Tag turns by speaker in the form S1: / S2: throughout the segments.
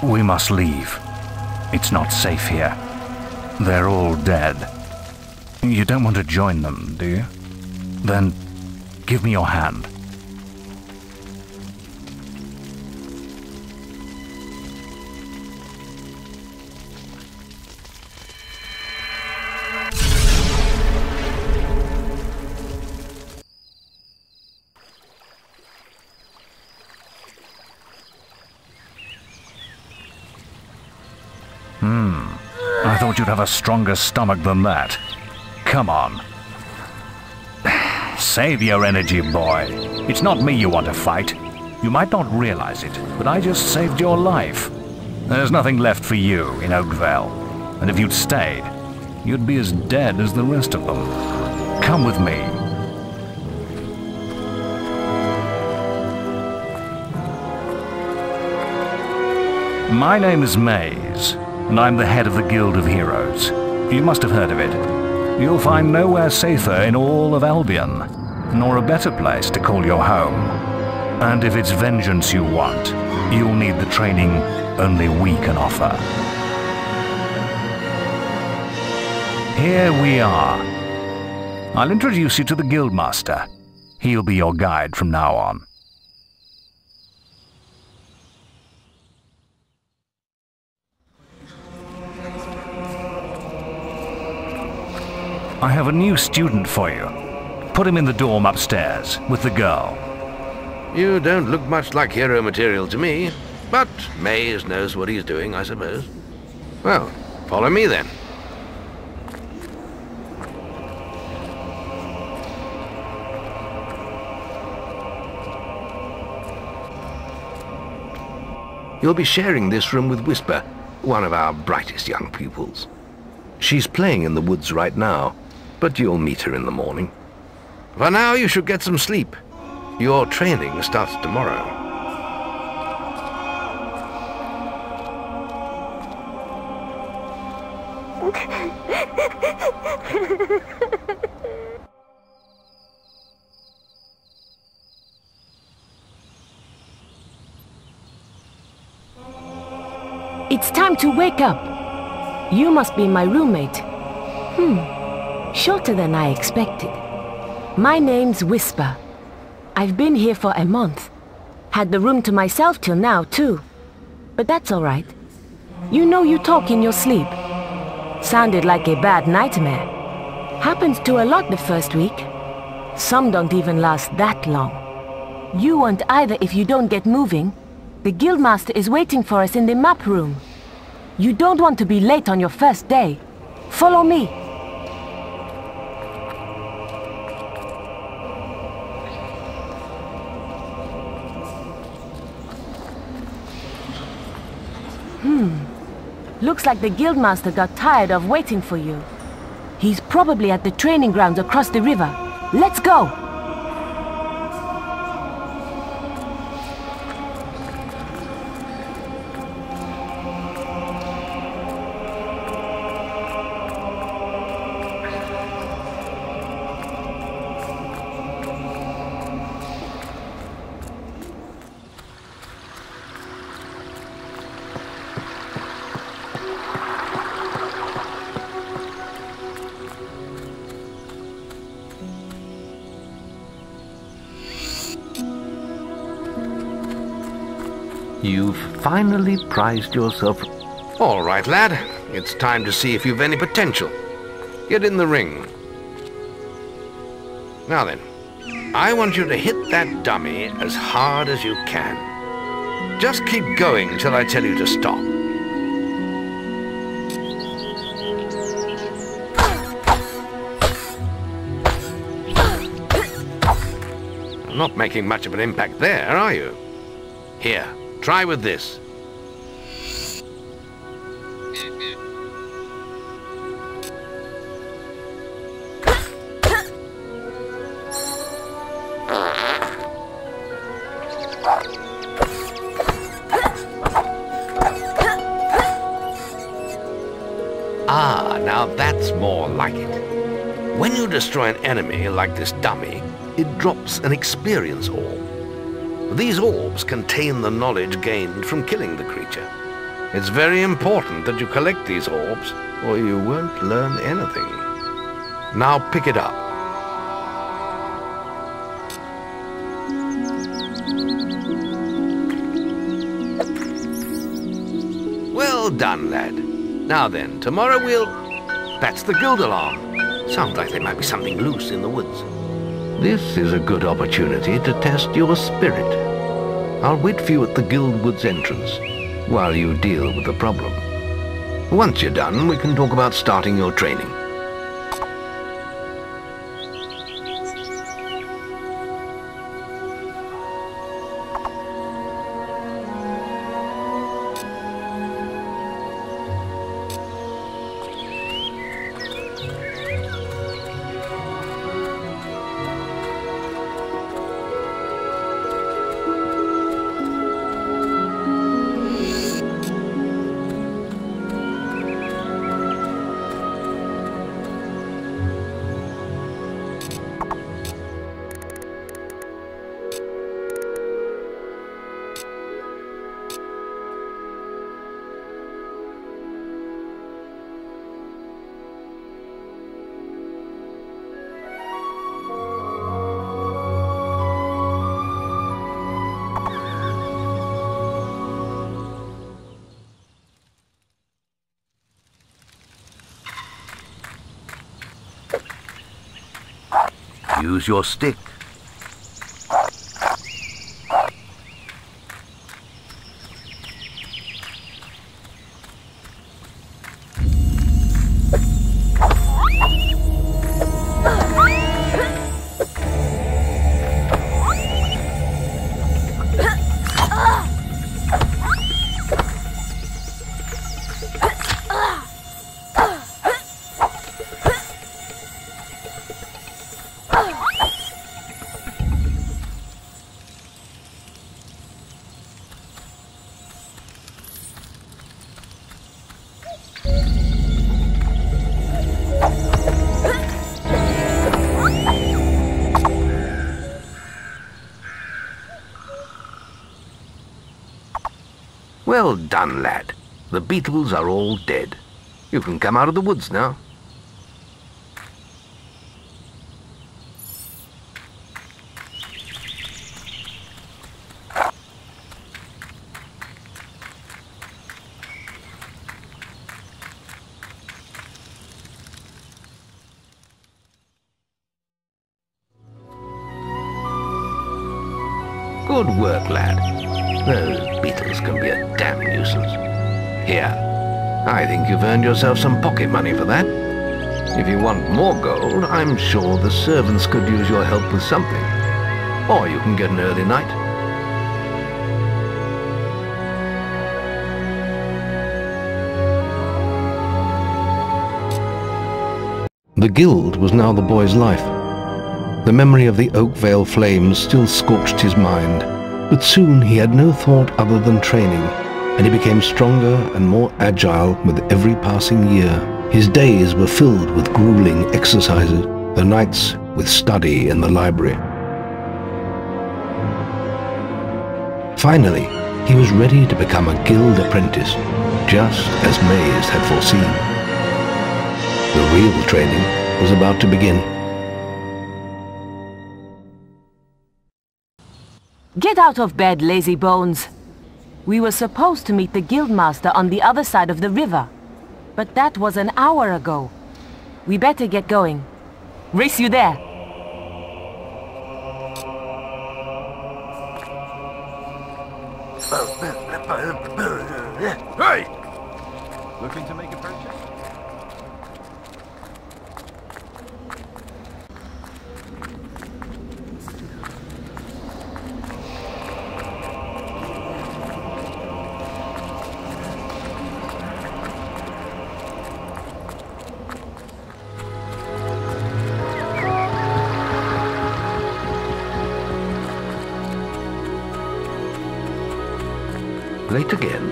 S1: We must leave. It's not safe here. They're all dead. You don't want to join them, do you? Then give me your hand. I thought you'd have a stronger stomach than that. Come on. Save your energy, boy. It's not me you want to fight. You might not realize it, but I just saved your life. There's nothing left for you in Oakvale. And if you'd stayed, you'd be as dead as the rest of them. Come with me. My name is Maze, and I'm the head of the Guild of Heroes. You must have heard of it. You'll find nowhere safer in all of Albion, nor a better place to call your home. And if it's vengeance you want, you'll need the training only we can offer. Here we are. I'll introduce you to the Guildmaster. He'll be your guide from now on. I have a new student for you. Put him in the dorm upstairs, with the girl.
S2: You don't look much like hero material to me, but Maze knows what he's doing, I suppose. Well, follow me then. You'll be sharing this room with Whisper, one of our brightest young pupils. She's playing in the woods right now, but you'll meet her in the morning. For now, you should get some sleep. Your training starts tomorrow.
S3: It's time to wake up. You must be my roommate. Shorter than I expected. My name's Whisper. I've been here for a month. Had the room to myself till now, too. But that's all right. You know you talk in your sleep. Sounded like a bad nightmare. Happens to a lot the first week. Some don't even last that long. You won't either if you don't get moving. The Guildmaster is waiting for us in the map room. You don't want to be late on your first day. Follow me. Looks like the Guildmaster got tired of waiting for you. He's probably at the training grounds across the river. Let's go!
S2: You've finally prized yourself. All right, lad. It's time to see if you've any potential. Get in the ring. Now then, I want you to hit that dummy as hard as you can. Just keep going till I tell you to stop. Not making much of an impact there, are you? Here, try with this. Ah, now that's more like it. When you destroy an enemy like this dummy, it drops an experience orb. These orbs contain the knowledge gained from killing the creature. It's very important that you collect these orbs, or you won't learn anything. Now pick it up. Well done, lad. Now then, tomorrow we'll... That's the guild alarm. Sounds like there might be something loose in the woods. This is a good opportunity to test your spirit. I'll wait for you at the guild woods entrance while you deal with the problem. Once you're done, we can talk about starting your training. Use your stick. Well done, lad. The beetles are all dead. You can come out of the woods now. Good work, lad. Those beetles can be a damn nuisance. Here, I think you've earned yourself some pocket money for that. If you want more gold, I'm sure the servants could use your help with something. Or you can get an early night. The guild was now the boy's life. The memory of the Oakvale flames still scorched his mind, but soon he had no thought other than training, and he became stronger and more agile with every passing year. His days were filled with grueling exercises, the nights with study in the library. Finally, he was ready to become a guild apprentice, just as Maze had foreseen. The real training was about to begin.
S3: Get out of bed, lazy bones. We were supposed to meet the guildmaster on the other side of the river, but that was an hour ago. We better get going. Race you there.
S4: Hey! Looking to make a purchase?
S2: Late again?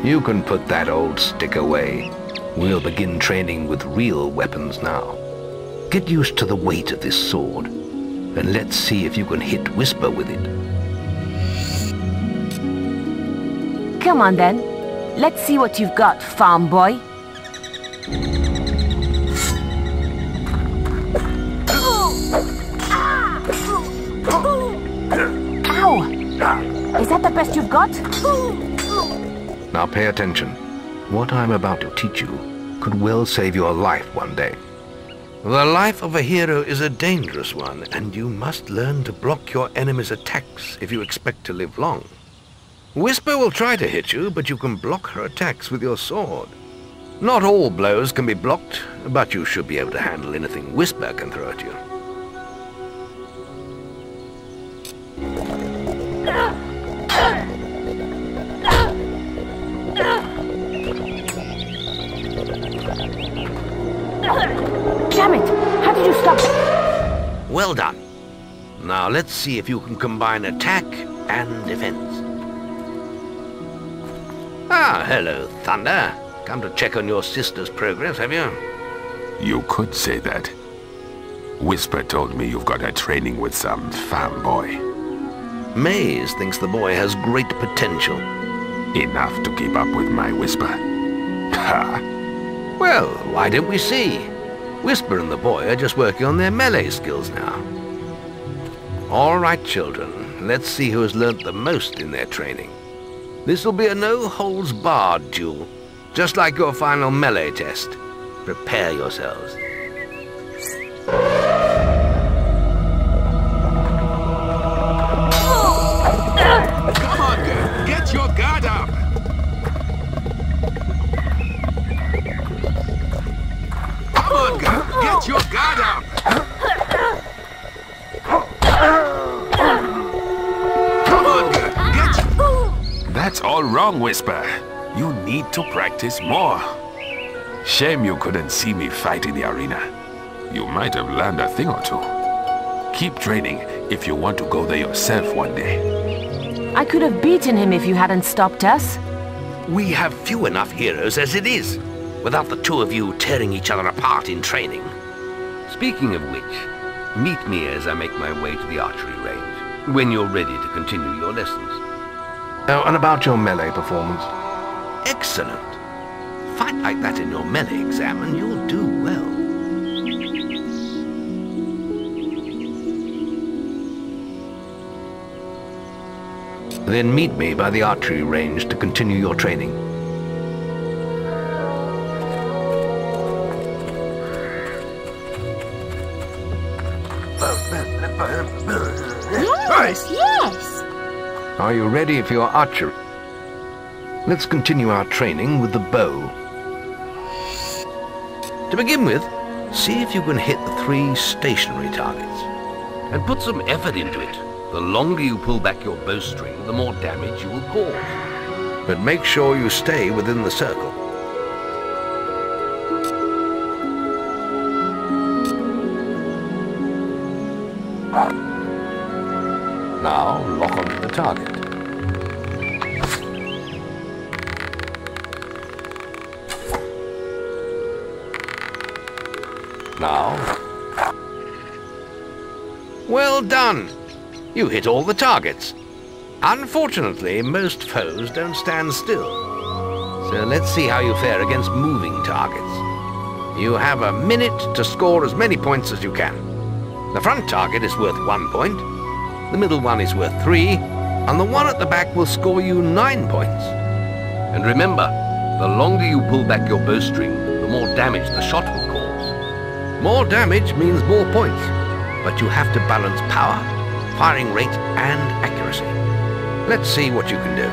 S2: You can put that old stick away. We'll begin training with real weapons now. Get used to the weight of this sword, and let's see if you can hit Whisper with it.
S3: Come on then. Let's see what you've got, farm boy. Ow! Is that the best you've got?
S2: Now pay attention. What I'm about to teach you could well save your life one day. The life of a hero is a dangerous one, and you must learn to block your enemy's attacks if you expect to live long. Whisper will try to hit you, but you can block her attacks with your sword. Not all blows can be blocked, but you should be able to handle anything Whisper can throw at you.
S3: Damn it! How did you stop it?
S2: Well done. Now let's see if you can combine attack and defense. Ah, hello, Thunder. Come to check on your sister's progress, have you?
S5: You could say that. Whisper told me you've got her training with some farm boy.
S2: Maze thinks the boy has great potential.
S5: Enough to keep up with my Whisper. Ha!
S2: Well, why don't we see? Whisper and the boy are just working on their melee skills now. All right, children. Let's see who has learnt the most in their training. This will be a no-holds-barred duel, just like your final melee test. Prepare yourselves.
S5: Come on, girl. Get your guard up! Come on, girl. Get your guard up! Come on, girl. That's all wrong, Whisper. You need to practice more. Shame you couldn't see me fight in the arena. You might have learned a thing or two. Keep training if you want to go there yourself one day.
S3: I could have beaten him if you hadn't stopped us.
S2: We have few enough heroes as it is, without the two of you tearing each other apart in training. Speaking of which, meet me as I make my way to the archery range, when you're ready to continue your lessons. Oh, and about your melee performance? Excellent. Fight like that in your melee exam and you'll do well. Then meet me by the archery range to continue your training.
S3: Yes, yes!
S2: Are you ready for your archery? Let's continue our training with the bow. To begin with, see if you can hit the 3 stationary targets. And put some effort into it. The longer you pull back your bowstring, the more damage you will cause. But make sure you stay within the circle. Now lock onto the target. Now. Well done! You hit all the targets. Unfortunately, most foes don't stand still. So let's see how you fare against moving targets. You have a minute to score as many points as you can. The front target is worth 1 point, the middle one is worth 3, and the one at the back will score you 9 points. And remember, the longer you pull back your bowstring, the more damage the shot will cause. More damage means more points, but you have to balance power, firing rate, and accuracy. Let's see what you can do.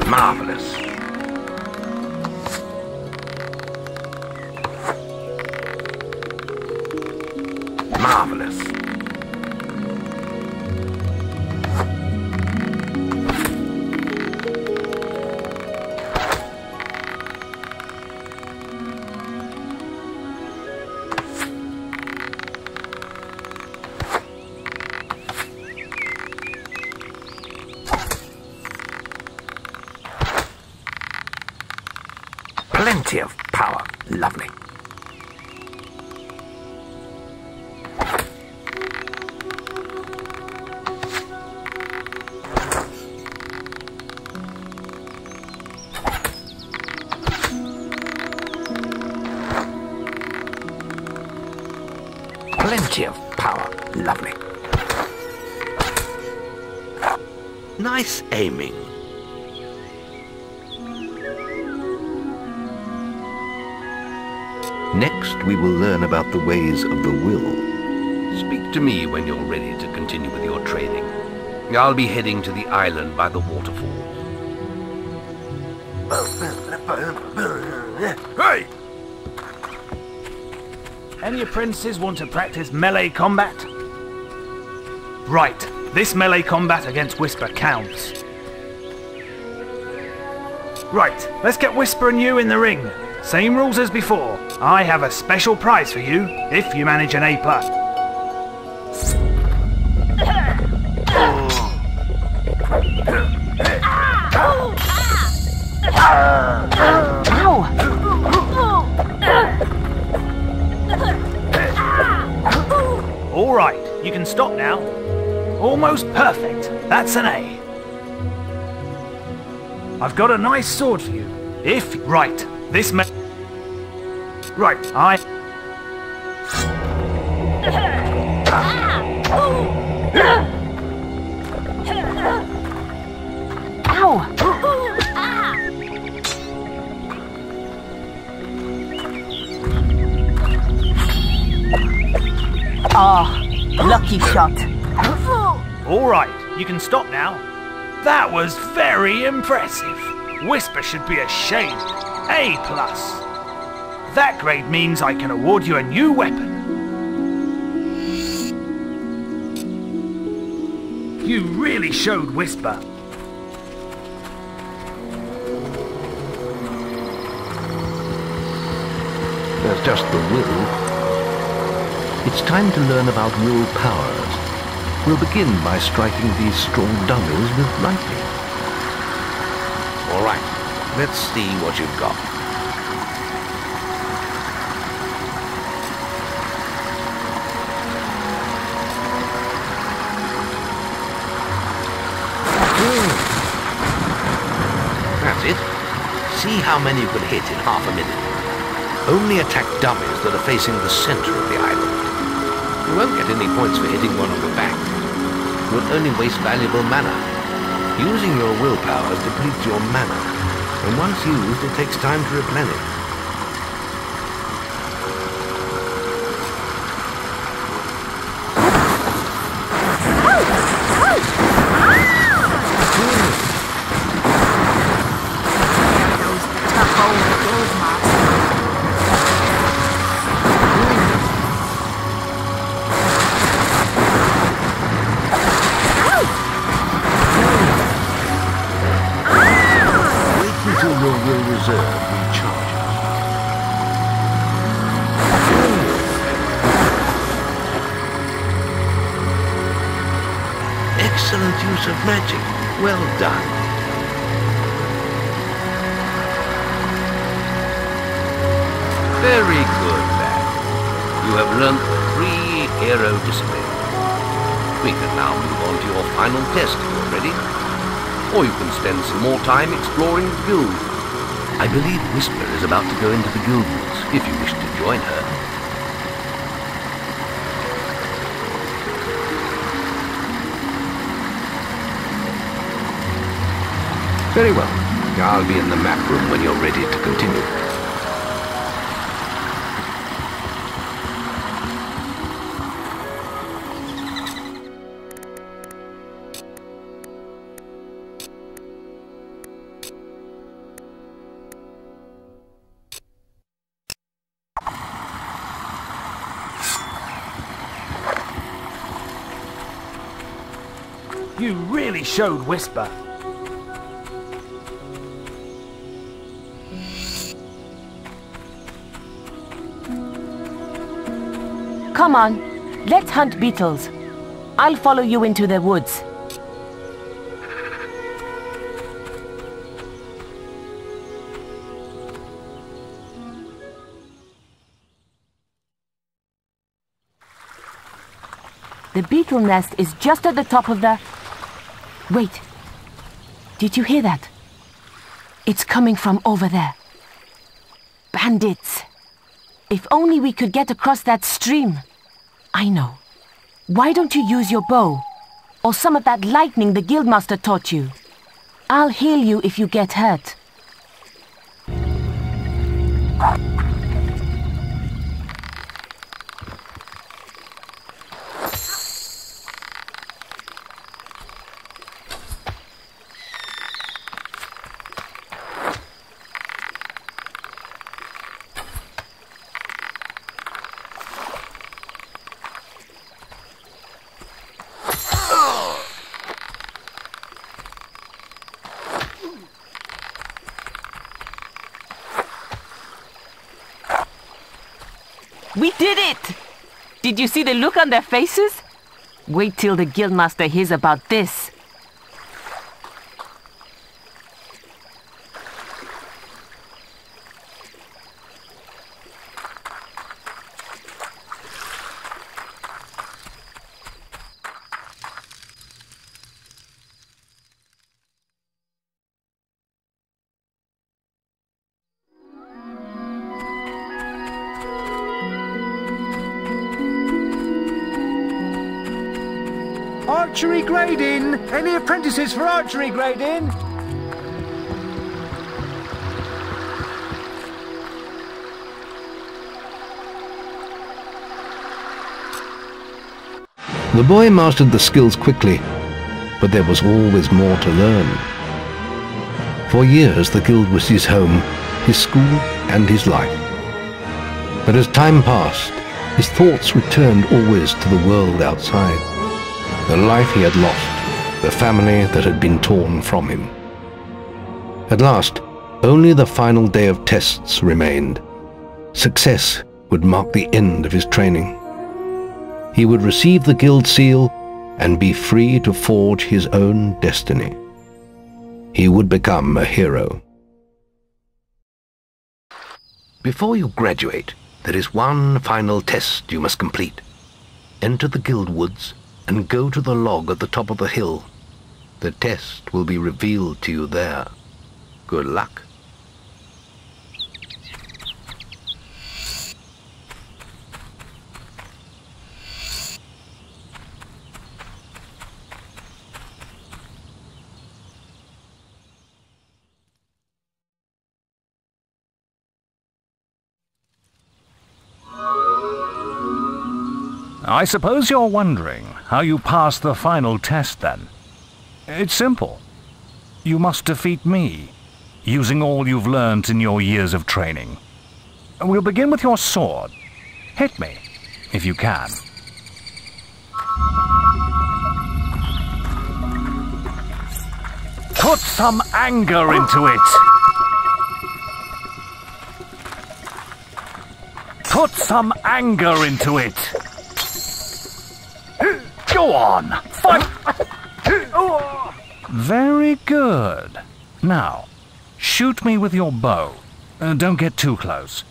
S2: Marvelous. Marvelous. Plenty of power. Lovely. Plenty of power. Lovely. Nice aiming. Next, we will learn about the ways of the will. Speak to me when you're ready to continue with your training. I'll be heading to the island by the waterfall.
S4: Hey! Any apprentices want to practice melee combat? Right, this melee combat against Whisper counts. Right, let's get Whisper and you in the ring. Same rules as before. I have a special prize for you if you manage an A+. All right, you can stop now. Almost perfect. That's an A. I've got a nice sword for you. Right, this may... Right,
S3: Ow! Ah, lucky shot.
S4: all right, you can stop now. That was very impressive. Whisper should be ashamed. A+. That grade means I can award you a new weapon. You really showed Whisper.
S2: There's just the will. It's time to learn about will powers. We'll begin by striking these strong dummies with lightning. All right, let's see what you've got. That's it. See how many you can hit in half a minute. Only attack dummies that are facing the center of the island. You won't get any points for hitting one on the back. You'll only waste valuable mana. Using your willpower depletes your mana, and once used, it takes time to replenish. Excellent use of magic. Well done. Very good, lad. You have learnt the 3 hero disciplines. We can now move on to your final test if you're ready. Or you can spend some more time exploring the guild. I believe Whisper is about to go into the guild woods, if you wish to join her. Very well. I'll be in the map room when you're ready to continue.
S4: You really showed Whisper.
S3: Come on, let's hunt beetles. I'll follow you into the woods. The beetle nest is just at the top of the... Wait. Did you hear that? It's coming from over there. Bandits. If only we could get across that stream. I know. Why don't you use your bow? Or some of that lightning the guildmaster taught you? I'll heal you if you get hurt. We did it! Did you see the look on their faces? Wait till the guildmaster hears about this.
S6: Archery grading! Any apprentices for archery grading?
S2: The boy mastered the skills quickly, but there was always more to learn. For years the guild was his home, his school and his life. But as time passed, his thoughts returned always to the world outside. The life he had lost, the family that had been torn from him. At last, only the final day of tests remained. Success would mark the end of his training. He would receive the guild seal and be free to forge his own destiny. He would become a hero. Before you graduate, there is one final test you must complete. Enter the guild woods and go to the log at the top of the hill. The test will be revealed to you there. Good luck.
S1: I suppose you're wondering how you pass the final test then. It's simple. You must defeat me, using all you've learnt in your years of training. We'll begin with your sword. Hit me, if you can. Put some anger into it! Put some anger into it! Go on! Fight! Very good. Now, shoot me with your bow. Don't get too close.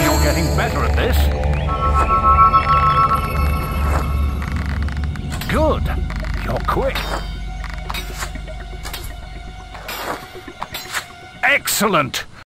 S1: You're getting better at this. Good. You're quick. Excellent!